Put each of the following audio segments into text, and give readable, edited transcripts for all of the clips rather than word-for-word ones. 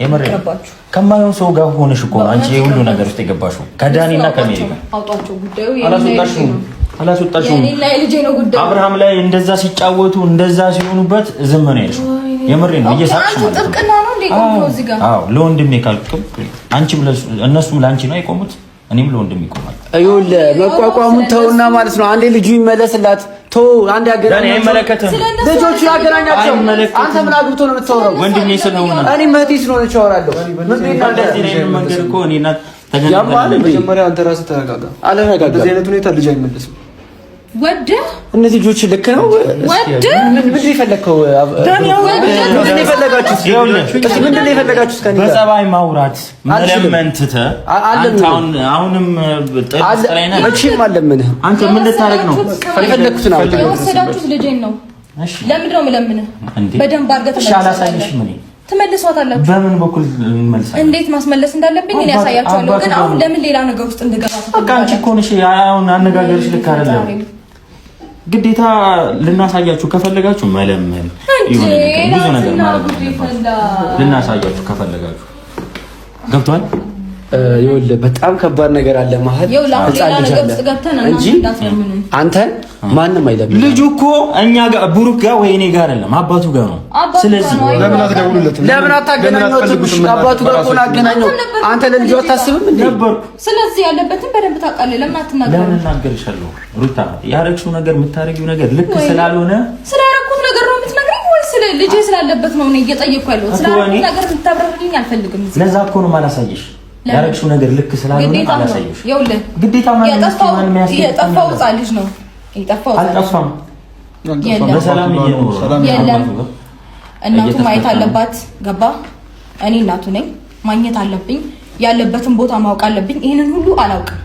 የምር ከማየው ሰው ጋር ሆነሽ እኮ አንቺ የሁሉ ነገር ውስጥ የገባሽው ከዳኒና ከሜሪ ጋር አውጣቸው ጉዳዩ አላስወጣሽው የኔና የልጄ ነው ጉዳዩ አብርሃም ላይ እንደዛ ሲጫወቱ እንደዛ ሲሆኑበት ዝም ነው ያልሽው የምር ነው እየሳቅሽ ማለት ነው ጥብቅና ነው እንደቆም እዚህ ጋር አዎ ለወንድሜ ካልኩም አንቺም እነሱም ላንቺ ነው አይቆሙት እኔም ለወንድሜ ይቆማል አይውል መቋቋሙን ተውና ማለት ነው አንዴ ልጁ ይመለስላት ቶ አንድ ያገናኛቸው አይመለከትም ልጆቹ ያገናኛቸው አንተ ምን አግብቶ ነው የምታወራው ወንድሜ ስለሆነ እኔ መህቲ ስለሆነ ቻወራለሁ እንደዚህ ነው መንገድ እኮ እኔና ተገናኝተን መጀመሪያ አንተ ራስህ ተረጋጋ አለረጋጋ በዚህ አይነት ሁኔታ ልጅ አይመለስም ወደ እነዚህ ልጆች ልክ ነው ወደ ምን ይፈልከው ምን ይፈልጋችሁ እስከ በጸባይ ማውራት መለመን ትተህ አንተ አሁንም ጥልጥላይና እቺም አለምን አንተ ምን ልታረግ ነው ፈለኩትን አውጣ ወሰዳችሁት ልጄን ነው እሺ ለምንድን ነው የምለምንህ በደንብ አድርገህ ሻላሳይሽ ምን ትመልሷታላችሁ በምን በኩል እንመልሳለን እንዴት ማስመለስ እንዳለብኝ እኔ ያሳያችኋለሁ ግን አሁን ለምን ሌላ ነገር ውስጥ እንድገባ በቃ አንቺ እኮ ነሽ አሁን አነጋገርሽ ልክ አይደለም ግዴታ ልናሳያችሁ ከፈለጋችሁ መለመን ይሁን ብዙ ነገር ማለት ነው ልናሳያችሁ ከፈለጋችሁ ገብቷል ይኸውልህ በጣም ከባድ ነገር አለ መሀል እንጂ አንተን ማንም አይለምንም ልጁ እኮ እኛ ጋር ብሩክ ጋር ወይ እኔ ጋር አይደለም አባቱ ጋር ነው ስለዚህ ለምን አትደውሉለትም ለምን አታገናኙት አባቱ ጋር እኮ አገናኘው አንተ ለልጁ አታስብም እንዴ ነበር ስለዚህ ያለበትን በደንብ ታውቃለህ ለምን አትናገርም ለምን እናገርሻለሁ ሩታ ያረግሽው ነገር የምታረጊው ነገር ልክ ስላልሆነ ስላረኩት ነገር ነው የምትነግረኝ ወይ ስለ ልጄ ስላለበት ነው እኔ እየጠየቅኩ ያለሁት ስላረኩት ነገር ልታብራራልኝ አልፈልግም ለዛ እኮ ነው ማላሳየሽ ያረግሽው ነገር ልክ ስላልሆነ አላሳየሽ ይኸውልህ ግዴታ ማለት የጠፋው ሕፃን ልጅ ነው የጠፋው አልጠፋም በሰላም የለም እናቱ ማየት አለባት ገባ እኔ እናቱ ነኝ ማግኘት አለብኝ ያለበትን ቦታ ማወቅ አለብኝ ይሄንን ሁሉ አላውቅም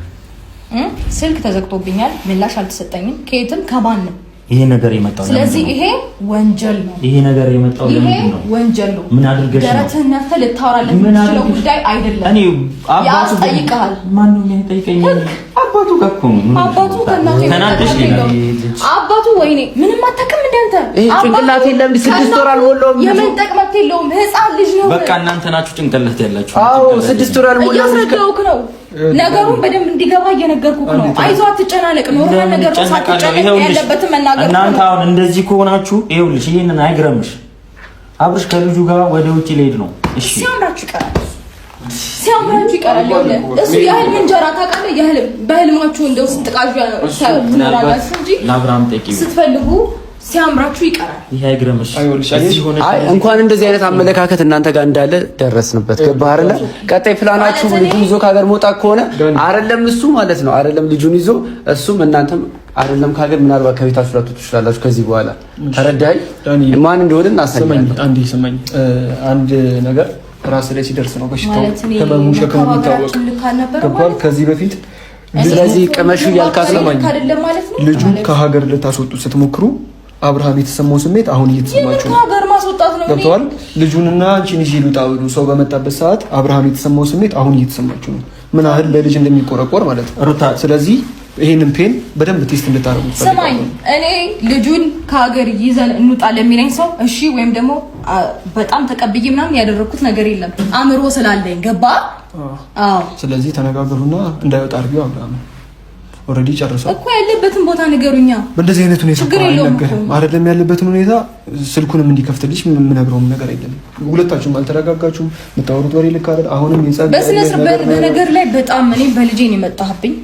ስልክ ተዘግቶብኛል ምላሽ አልተሰጠኝም ከየትም ከማንም ይሄ ነገር የመጣው ስለዚህ ይሄ ወንጀል ነው ይሄ ነገር የመጣው ለምንድን ነው ወንጀል ነው ምን አድርገሽ ነው ደረትህን ነፍተህ ልታወራለት የምትችለው ጉዳይ አይደለም እኔ አባቱ ጠይቀሃል ማን ነው የሚጠይቀኝ አባቱ ጋር እኮ ነው አባቱ ከእናቱ ተናደሽ አባቱ ወይኔ ምንም አታውቅም እንደ አንተ ጭንቅላት የለም 6 ወር አልሞላውም የምን ጠቅመት የለውም ህፃን ልጅ ነው በቃ እናንተ ናችሁ ጭንቅላት ያላችሁ አዎ 6 ወር አልሞላውም እያስረዳሁህ ነው ነገሩን በደንብ እንዲገባ እየነገርኩህ ነው አይዞህ አትጨናነቅ ነው ነገር ሳትጨናነቅ ያለበትን መናገር እናንተ አሁን እንደዚህ ከሆናችሁ ይኸውልሽ ይሄንን አይግረምሽ አብርሽ ከልጁ ጋር ወደ ውጪ ሊሄድ ነው እሺ ሲያምራችሁ ይቀራል እሱ የህልም እንጀራ ታውቃለህ የህልም በህልማችሁ እንደው ስትቃዡ ትኖራላችሁ እንጂ ለአብርሃም ጠቂው ስትፈልጉ ሲያምራችሁ ይቀራል ይሄ አይግረምሽ አይ እንኳን እንደዚህ አይነት አመለካከት እናንተ ጋር እንዳለ ደረስንበት ገባህ አይደለ ቀጣይ ፕላናችሁ ልጁን ይዞ ከሀገር መውጣት ከሆነ አይደለም እሱ ማለት ነው አይደለም ልጁን ይዞ እሱም እናንተም አይደለም ከሀገር ምናልባት ከቤታችሁ ላትወጡ ትችላላችሁ ከዚህ በኋላ ተረዳኸኝ ማን እንደሆነ እናሳያለን አንዴ ስማኝ አንድ ነገር ራስ ላይ ሲደርስ ነው በሽታው ከመሙ ሸከሙ የሚታወቅ ገባህ ከዚህ በፊት ስለዚህ ቀመሹ ያልካት ለማኝ ልጁ ከሀገር ልታስወጡ ስትሞክሩ አብርሃም የተሰማው ስሜት አሁን እየተሰማችሁ ነው ሀገር ማስወጣት ነው ገብቷል ልጁንና አንቺን ይዤ ልውጣ ብሎ ሰው በመጣበት ሰዓት አብርሃም የተሰማው ስሜት አሁን እየተሰማችሁ ነው ምን ያህል ለልጅ እንደሚቆረቆር ማለት ነው ሩታ ስለዚህ ይሄንን ፔን በደንብ ቴስት እንድታረጉ ሰማኝ እኔ ልጁን ከሀገር ይዘን እንውጣ ለሚለኝ ሰው እሺ ወይም ደግሞ በጣም ተቀብዬ ምናምን ያደረኩት ነገር የለም አእምሮ ስላለኝ ገባ አዎ ስለዚህ ተነጋገሩና እንዳይወጣ አድርጊው አብርሃም ኦሬዲ ጨርሰው እኮ ያለበትን ቦታ ንገሩኛ በእንደዚህ አይነት ሁኔታ አይደለም ያለበትን ሁኔታ ስልኩንም እንዲከፍትልሽ የምነግረውም ነገር የለም ሁለታችሁም አልተረጋጋችሁም የምታወሩት ወሬ ልክ አይደል አሁንም በነገር ላይ በጣም እኔ በልጄ ነው የመጣህብኝ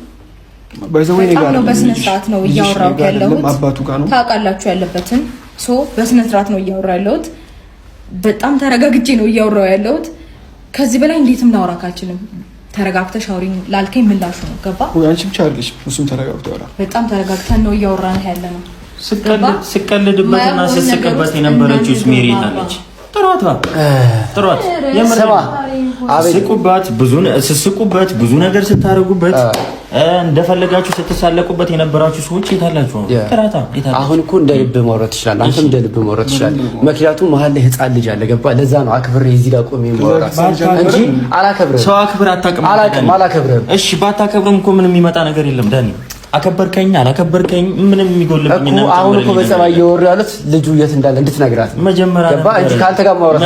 ባይዘው እኔ ጋር ነው በስነ ስርዓት ነው እያወራሁ ያለሁት አባቱ ጋር ነው ታውቃላችሁ ያለበትን ሶ በስነ ስርዓት ነው እያወራሁ ያለሁት በጣም ተረጋግጬ ነው እያወራሁ ያለሁት ከዚህ በላይ እንዴትም ላወራክ አልችልም ተረጋግተሽ አውሪኝ ላልከኝ ምላሹ ነው ገባ ወይ አንቺ ብቻ አይደለሽ እሱም ተረጋግቶ ያወራ በጣም ተረጋግተን ነው እያወራን ያለነው ስቀልድበትና ስስቅበት የነበረችው ሜሪ ታለች ጥሯት የምርሰባ ስስቁበት ብዙ ነገር ስታረጉበት እንደፈለጋችሁ ስትሳለቁበት የነበራችሁ ሰዎች የታላችሁ ጥራታ አሁን እኮ እንደ ልብ ማውራት ይችላል አንተም እንደ ልብ ማውራት ይችላል ምክንያቱም መሀል ላይ ህፃን ልጅ አለ ገባ ለዛ ነው አክብሬ እዚህ ጋር ቆሜ ማውራት እንጂ አላከብርም ሰው አክብር አላከብርም እሺ ባታከብርም እኮ ምንም የሚመጣ ነገር የለም ዳኒ አከበርከኝ አላከበርከኝ ምንም የሚጎልብኝ ነገር አሁን እኮ በጸባይ እየወሩ ያሉት ልጁ የት እንዳለ እንድትነግራት መጀመሪያ ገባ እንጂ ካንተ ጋር ማውራት